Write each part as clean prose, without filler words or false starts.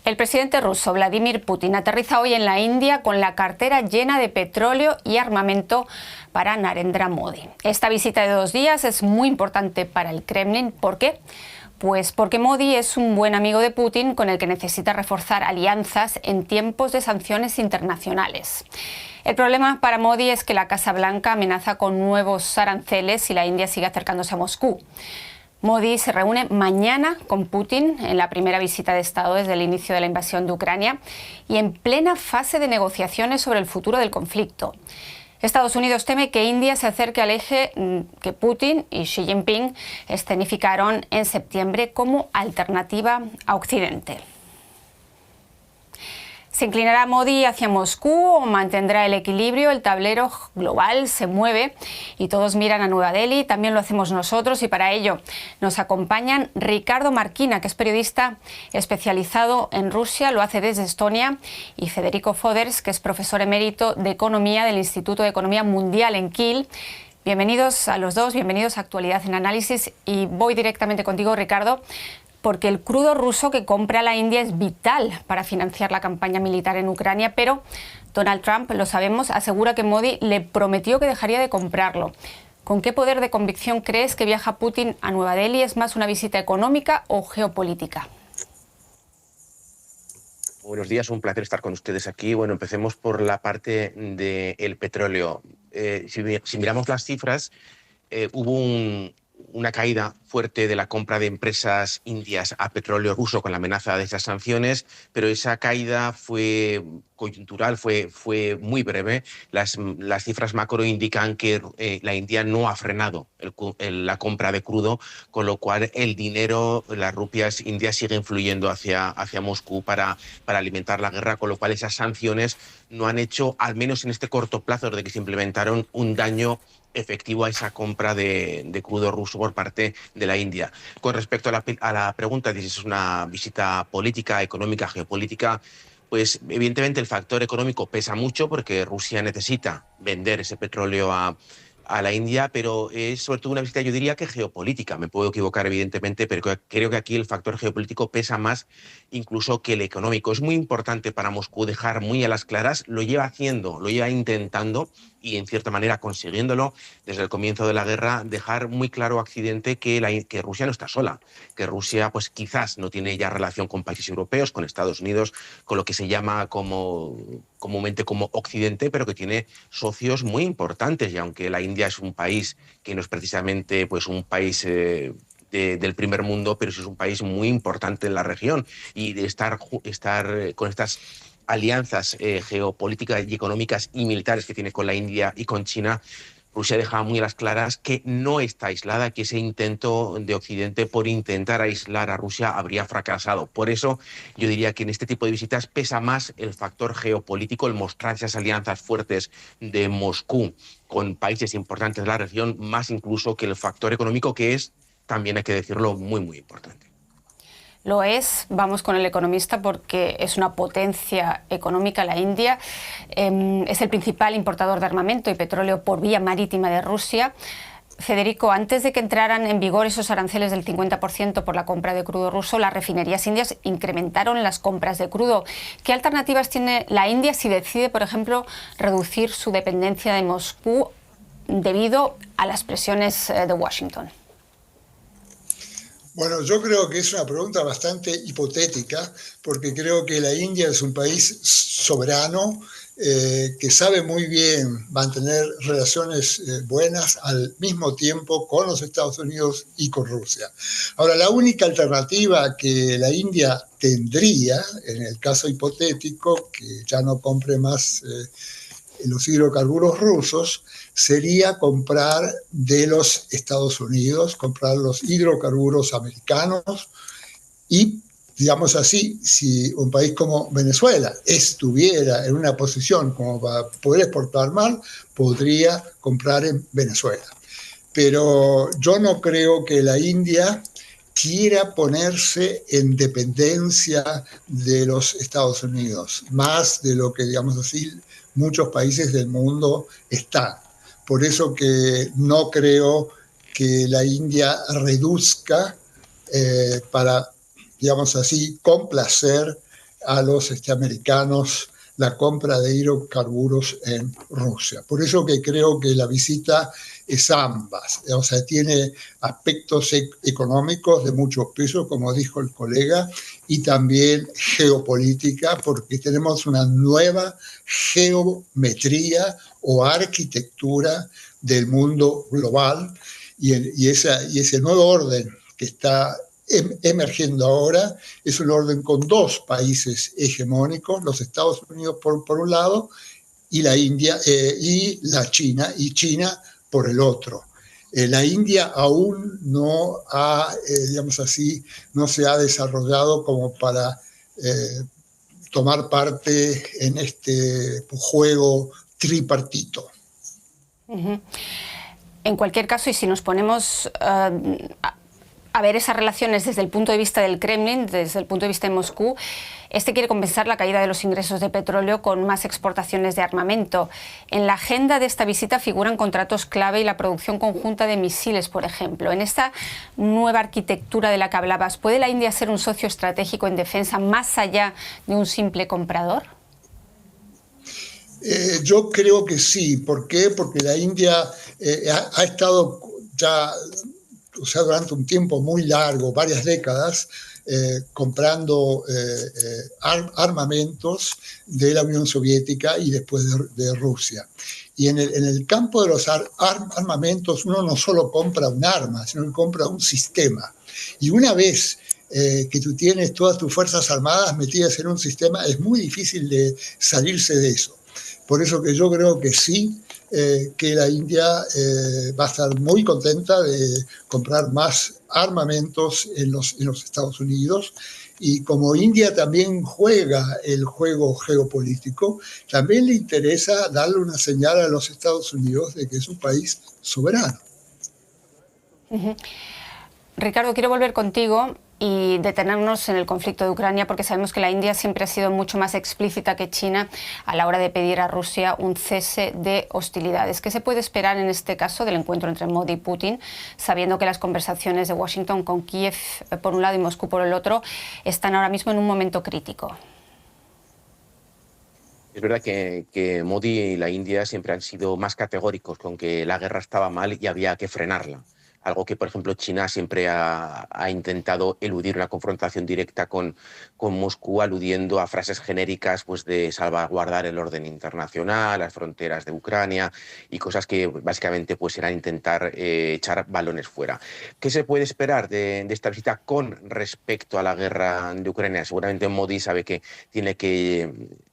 El presidente ruso Vladimir Putin aterriza hoy en la India con la cartera llena de petróleo y armamento para Narendra Modi. Esta visita de 2 días es muy importante para el Kremlin. ¿Por qué? Pues porque Modi es un buen amigo de Putin con el que necesita reforzar alianzas en tiempos de sanciones internacionales. El problema para Modi es que la Casa Blanca amenaza con nuevos aranceles si la India sigue acercándose a Moscú. Modi se reúne mañana con Putin en la primera visita de Estado desde el inicio de la invasión de Ucrania y en plena fase de negociaciones sobre el futuro del conflicto. Estados Unidos teme que India se acerque al eje que Putin y Xi Jinping escenificaron en septiembre como alternativa a Occidente. ¿Se inclinará Modi hacia Moscú o mantendrá el equilibrio? El tablero global se mueve y todos miran a Nueva Delhi. También lo hacemos nosotros y para ello nos acompañan Ricardo Marquina, que es periodista especializado en Rusia, lo hace desde Estonia, y Federico Foders, que es profesor emérito de Economía del Instituto de Economía Mundial en Kiel. Bienvenidos a los dos, bienvenidos a Actualidad en Análisis, y voy directamente contigo, Ricardo, porque el crudo ruso que compra la India es vital para financiar la campaña militar en Ucrania, pero Donald Trump, lo sabemos, asegura que Modi le prometió que dejaría de comprarlo. ¿Con qué poder de convicción crees que viaja Putin a Nueva Delhi? ¿Es más una visita económica o geopolítica? Buenos días, un placer estar con ustedes aquí. Bueno, empecemos por la parte del petróleo. Si miramos las cifras, hubo una caída fuerte de la compra de empresas indias a petróleo ruso con la amenaza de esas sanciones, pero esa caída fue coyuntural, fue muy breve. Las cifras macro indican que la India no ha frenado la compra de crudo, con lo cual el dinero, las rupias indias siguen fluyendo hacia Moscú para alimentar la guerra, con lo cual esas sanciones no han hecho, al menos en este corto plazo desde que se implementaron, un daño efectivo a esa compra de crudo ruso por parte de la India. Con respecto a la pregunta de si es una visita política, económica, geopolítica, pues evidentemente el factor económico pesa mucho porque Rusia necesita vender ese petróleo a la India, pero es sobre todo una visita, yo diría que geopolítica. Me puedo equivocar evidentemente, pero creo que aquí el factor geopolítico pesa más incluso que el económico. Es muy importante para Moscú dejar muy a las claras, lo lleva haciendo, lo lleva intentando y en cierta manera consiguiéndolo desde el comienzo de la guerra, dejar muy claro a Occidente que Rusia no está sola, que Rusia pues quizás no tiene ya relación con países europeos, con Estados Unidos, con lo que se llama comúnmente como Occidente, pero que tiene socios muy importantes, y aunque la India es un país que no es precisamente pues un país del primer mundo, pero sí es un país muy importante en la región, y de estar con estas alianzas geopolíticas y económicas y militares que tiene con la India y con China, Rusia deja muy a las claras que no está aislada, que ese intento de Occidente por intentar aislar a Rusia habría fracasado. Por eso yo diría que en este tipo de visitas pesa más el factor geopolítico, el mostrar esas alianzas fuertes de Moscú con países importantes de la región, más incluso que el factor económico, que es, también hay que decirlo, muy, muy importante. Lo es, vamos con el economista, porque es una potencia económica la India, es el principal importador de armamento y petróleo por vía marítima de Rusia. Federico, antes de que entraran en vigor esos aranceles del 50% por la compra de crudo ruso, las refinerías indias incrementaron las compras de crudo. ¿Qué alternativas tiene la India si decide, por ejemplo, reducir su dependencia de Moscú debido a las presiones de Washington? Bueno, yo creo que es una pregunta bastante hipotética, porque creo que la India es un país soberano que sabe muy bien mantener relaciones buenas al mismo tiempo con los Estados Unidos y con Rusia. Ahora, la única alternativa que la India tendría, en el caso hipotético, que ya no compre más los hidrocarburos rusos, sería comprar de los Estados Unidos, comprar los hidrocarburos americanos y, digamos así, si un país como Venezuela estuviera en una posición como para poder exportar mal, podría comprar en Venezuela. Pero yo no creo que la India quiera ponerse en dependencia de los Estados Unidos, más de lo que, digamos así, muchos países del mundo están. Por eso que no creo que la India reduzca para, digamos así, complacer a los americanos la compra de hidrocarburos en Rusia. Por eso que creo que la visita es ambas, o sea, tiene aspectos económicos de mucho peso, como dijo el colega, y también geopolítica, porque tenemos una nueva geometría o arquitectura del mundo global, y ese nuevo orden que está emergiendo ahora es un orden con dos países hegemónicos, los Estados Unidos por un lado y la India y la China, y China por el otro. La India aún no ha, digamos así, no se ha desarrollado como para tomar parte en este juego tripartito. Uh-huh. En cualquier caso, y si nos ponemos a ver esas relaciones desde el punto de vista del Kremlin, desde el punto de vista de Moscú, este quiere compensar la caída de los ingresos de petróleo con más exportaciones de armamento. En la agenda de esta visita figuran contratos clave y la producción conjunta de misiles, por ejemplo. En esta nueva arquitectura de la que hablabas, ¿puede la India ser un socio estratégico en defensa más allá de un simple comprador? Yo creo que sí. ¿Por qué? Porque la India ha estado ya, o sea, durante un tiempo muy largo, varias décadas, comprando armamentos de la Unión Soviética y después de Rusia. Y en el campo de los armamentos uno no solo compra un arma, sino que compra un sistema. Y una vez que tú tienes todas tus fuerzas armadas metidas en un sistema, es muy difícil de salirse de eso. Por eso que yo creo que sí, que la India va a estar muy contenta de comprar más armamentos en los Estados Unidos. Y como India también juega el juego geopolítico, también le interesa darle una señal a los Estados Unidos de que es un país soberano. Uh-huh. Ricardo, quiero volver contigo y detenernos en el conflicto de Ucrania, porque sabemos que la India siempre ha sido mucho más explícita que China a la hora de pedir a Rusia un cese de hostilidades. ¿Qué se puede esperar en este caso del encuentro entre Modi y Putin, sabiendo que las conversaciones de Washington con Kiev por un lado y Moscú por el otro están ahora mismo en un momento crítico? Es verdad que Modi y la India siempre han sido más categóricos con que la guerra estaba mal y había que frenarla. Algo que, por ejemplo, China siempre ha intentado eludir una confrontación directa con Moscú, aludiendo a frases genéricas pues, de salvaguardar el orden internacional, las fronteras de Ucrania y cosas que básicamente pues, eran intentar echar balones fuera. ¿Qué se puede esperar de esta visita con respecto a la guerra de Ucrania? Seguramente Modi sabe que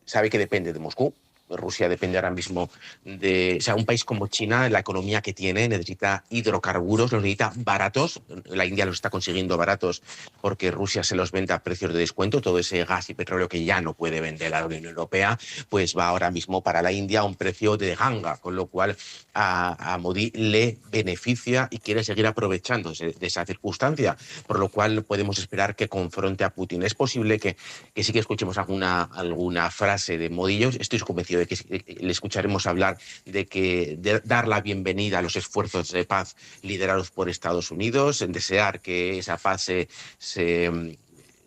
depende de Moscú. Rusia depende ahora mismo de... O sea, un país como China, la economía que tiene, necesita hidrocarburos, los necesita baratos. La India los está consiguiendo baratos porque Rusia se los vende a precios de descuento. Todo ese gas y petróleo que ya no puede vender a la Unión Europea, pues va ahora mismo para la India a un precio de ganga, con lo cual a Modi le beneficia y quiere seguir aprovechándose de esa circunstancia, por lo cual podemos esperar que confronte a Putin. Es posible que sí que escuchemos alguna frase de Modi. Yo estoy convencido de que le escucharemos hablar de dar la bienvenida a los esfuerzos de paz liderados por Estados Unidos, en desear que esa paz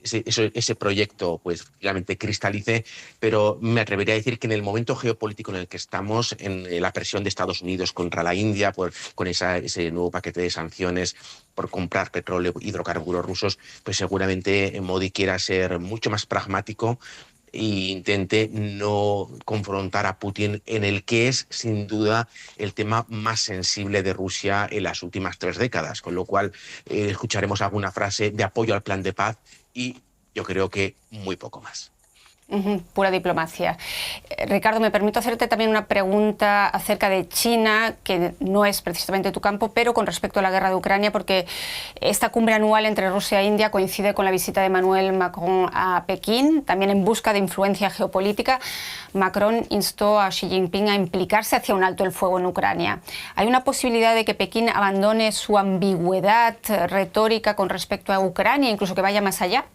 ese proyecto pues finalmente cristalice, pero me atrevería a decir que en el momento geopolítico en el que estamos, en la presión de Estados Unidos contra la India con ese nuevo paquete de sanciones por comprar petróleo, hidrocarburos rusos, pues seguramente Modi quiera ser mucho más pragmático e intente no confrontar a Putin en el que es, sin duda, el tema más sensible de Rusia en las últimas 3 décadas, con lo cual escucharemos alguna frase de apoyo al plan de paz y yo creo que muy poco más. Pura diplomacia. Ricardo, me permito hacerte también una pregunta acerca de China, que no es precisamente tu campo, pero con respecto a la guerra de Ucrania, porque esta cumbre anual entre Rusia e India coincide con la visita de Emmanuel Macron a Pekín, también en busca de influencia geopolítica. Macron instó a Xi Jinping a implicarse hacia un alto el fuego en Ucrania. ¿Hay una posibilidad de que Pekín abandone su ambigüedad retórica con respecto a Ucrania, incluso que vaya más allá?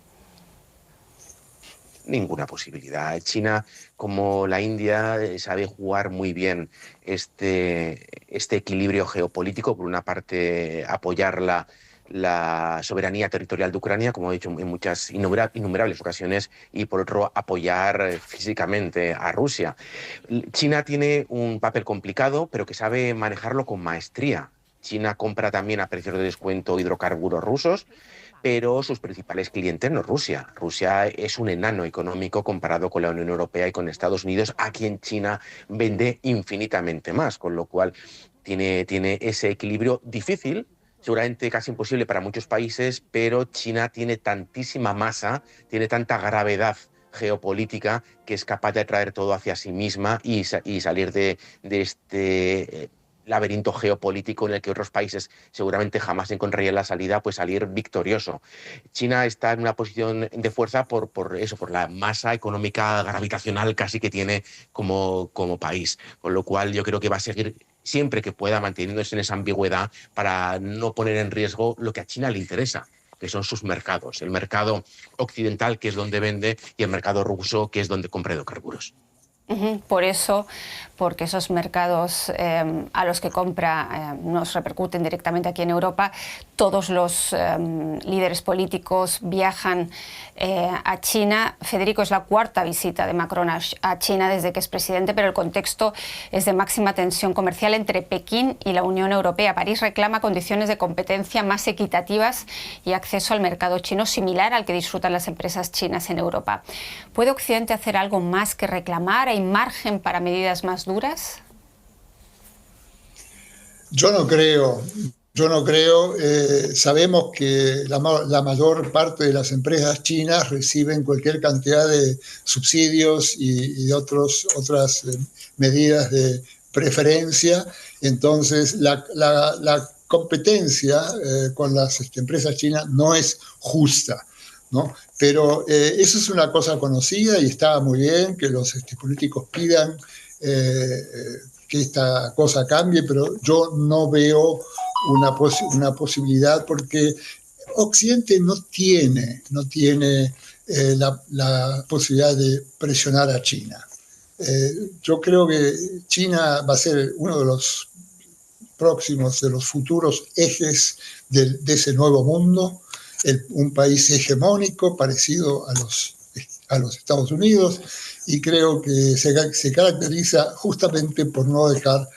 Ninguna posibilidad. China, como la India, sabe jugar muy bien este equilibrio geopolítico. Por una parte, apoyar la la soberanía territorial de Ucrania, como he dicho en muchas innumerables ocasiones, y por otro apoyar físicamente a Rusia. China tiene un papel complicado, pero que sabe manejarlo con maestría. China compra también a precios de descuento hidrocarburos rusos, pero sus principales clientes no es Rusia. Rusia es un enano económico comparado con la Unión Europea y con Estados Unidos, a quien China vende infinitamente más, con lo cual tiene ese equilibrio difícil, seguramente casi imposible para muchos países, pero China tiene tantísima masa, tiene tanta gravedad geopolítica que es capaz de atraer todo hacia sí misma y salir de este laberinto geopolítico en el que otros países seguramente jamás encontrarían la salida, pues salir victorioso. China está en una posición de fuerza por la masa económica gravitacional casi que tiene como país, con lo cual yo creo que va a seguir siempre que pueda manteniéndose en esa ambigüedad para no poner en riesgo lo que a China le interesa, que son sus mercados, el mercado occidental, que es donde vende, y el mercado ruso, que es donde compra hidrocarburos. Por eso, porque esos mercados a los que compra nos repercuten directamente aquí en Europa, todos los líderes políticos viajan a China. Federico, es la cuarta visita de Macron a China desde que es presidente, pero el contexto es de máxima tensión comercial entre Pekín y la Unión Europea. París reclama condiciones de competencia más equitativas y acceso al mercado chino similar al que disfrutan las empresas chinas en Europa. ¿Puede Occidente hacer algo más que reclamar? ¿Hay margen para medidas más duras? Yo no creo. Sabemos que la mayor parte de las empresas chinas reciben cualquier cantidad de subsidios y otras medidas de preferencia. Entonces, la competencia con las empresas chinas no es justa, ¿no? Pero eso es una cosa conocida y está muy bien que los políticos pidan que esta cosa cambie, pero yo no veo una posibilidad porque Occidente no tiene la posibilidad de presionar a China. Yo creo que China va a ser uno de los próximos, de los futuros ejes de ese nuevo mundo, un país hegemónico parecido a los Estados Unidos, y creo que se caracteriza justamente por no dejar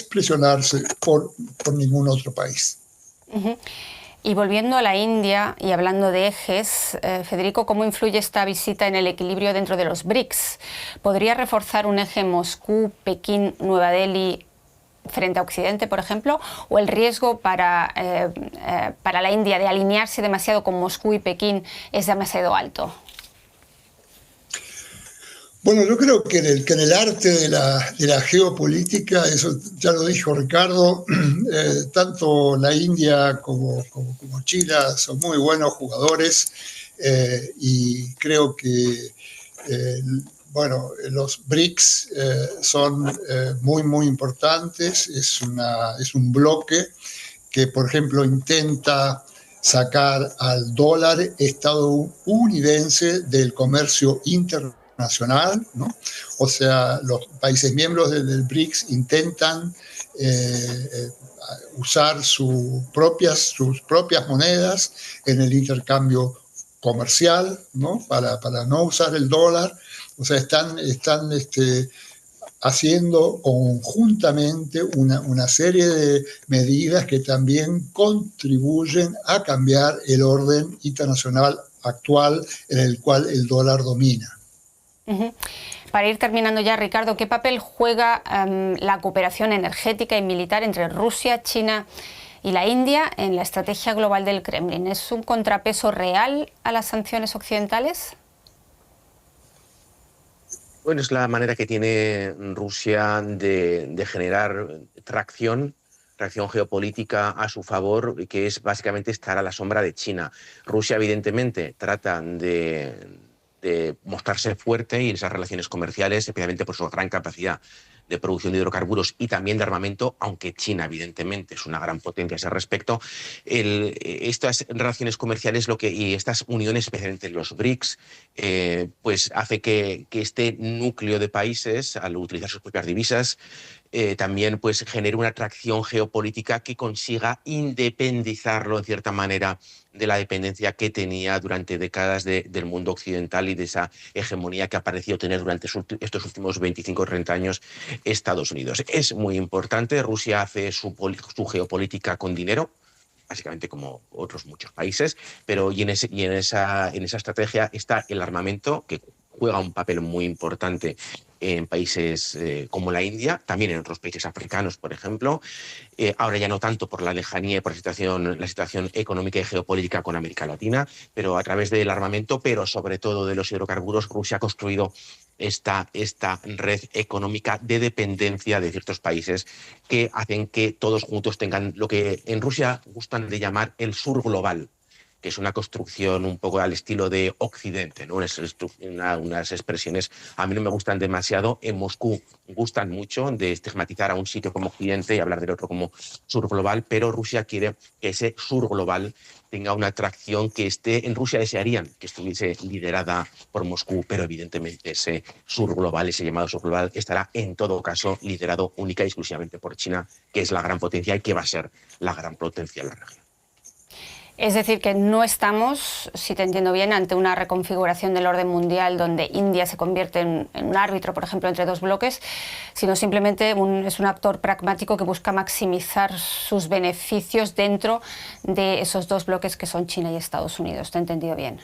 presionarse por ningún otro país. Y volviendo a la India y hablando de ejes, Federico, ¿cómo influye esta visita en el equilibrio dentro de los BRICS? ¿Podría reforzar un eje Moscú, Pekín, Nueva Delhi frente a Occidente, por ejemplo, o el riesgo para la India de alinearse demasiado con Moscú y Pekín es demasiado alto? Bueno, yo creo que en el arte de la geopolítica, eso ya lo dijo Ricardo, tanto la India como China son muy buenos jugadores, y creo que los BRICS son muy importantes. Es un bloque que, por ejemplo, intenta sacar al dólar estadounidense del comercio internacional, ¿no? O sea, los países miembros del BRICS intentan usar sus propias monedas en el intercambio comercial, ¿no? Para no usar el dólar. O sea, están haciendo conjuntamente una serie de medidas que también contribuyen a cambiar el orden internacional actual en el cual el dólar domina. Para ir terminando ya, Ricardo, ¿qué papel juega la cooperación energética y militar entre Rusia, China y la India en la estrategia global del Kremlin? ¿Es un contrapeso real a las sanciones occidentales? Bueno, es la manera que tiene Rusia de generar tracción geopolítica a su favor, que es básicamente estar a la sombra de China. Rusia, evidentemente, trata de mostrarse fuerte y en esas relaciones comerciales, especialmente por su gran capacidad de producción de hidrocarburos y también de armamento, aunque China, evidentemente, es una gran potencia a ese respecto. Estas relaciones comerciales y estas uniones, especialmente los BRICS, pues hace que este núcleo de países, al utilizar sus propias divisas, también pues genere una atracción geopolítica que consiga independizarlo en cierta manera de la dependencia que tenía durante décadas del mundo occidental y de esa hegemonía que ha parecido tener durante estos últimos 25 o 30 años Estados Unidos. Es muy importante. Rusia hace su geopolítica con dinero, básicamente como otros muchos países, pero en esa estrategia está el armamento, que juega un papel muy importante en países como la India, también en otros países africanos, por ejemplo. Ahora ya no tanto por la lejanía y por la situación económica y geopolítica con América Latina, pero a través del armamento, pero sobre todo de los hidrocarburos, Rusia ha construido esta red económica de dependencia de ciertos países que hacen que todos juntos tengan lo que en Rusia gustan de llamar el sur global, que es una construcción un poco al estilo de Occidente, ¿no? Unas expresiones a mí no me gustan demasiado. En Moscú gustan mucho de estigmatizar a un sitio como Occidente y hablar del otro como sur global, pero Rusia quiere que ese sur global tenga una atracción que esté en Rusia. Desearían que estuviese liderada por Moscú, pero evidentemente ese sur global, ese llamado sur global, estará en todo caso liderado única y exclusivamente por China, que es la gran potencia y que va a ser la gran potencia en la región. Es decir, que no estamos, si te entiendo bien, ante una reconfiguración del orden mundial donde India se convierte en un árbitro, por ejemplo, entre dos bloques, sino simplemente es un actor pragmático que busca maximizar sus beneficios dentro de esos dos bloques que son China y Estados Unidos. ¿Te he entendido bien?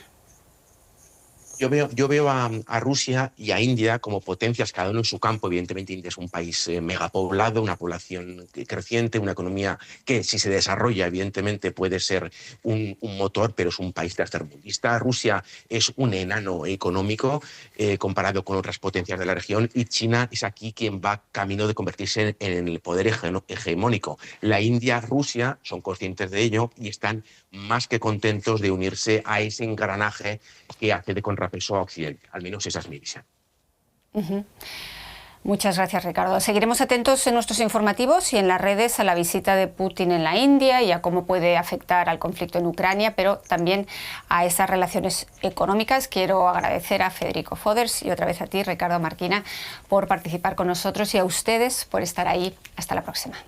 Yo veo a Rusia y a India como potencias, cada uno en su campo. Evidentemente, India es un país megapoblado, una población creciente, una economía que, si se desarrolla, evidentemente puede ser un motor, pero es un país tercermundista. Rusia es un enano económico comparado con otras potencias de la región, y China es aquí quien va camino de convertirse en el poder hegemónico. La India, Rusia son conscientes de ello y están más que contentos de unirse a ese engranaje que hace de contrapeso a Occidente. Al menos esa es mi visión. Muchas gracias, Ricardo. Seguiremos atentos en nuestros informativos y en las redes a la visita de Putin en la India y a cómo puede afectar al conflicto en Ucrania, pero también a esas relaciones económicas. Quiero agradecer a Federico Foders y otra vez a ti, Ricardo Marquina, por participar con nosotros, y a ustedes por estar ahí. Hasta la próxima.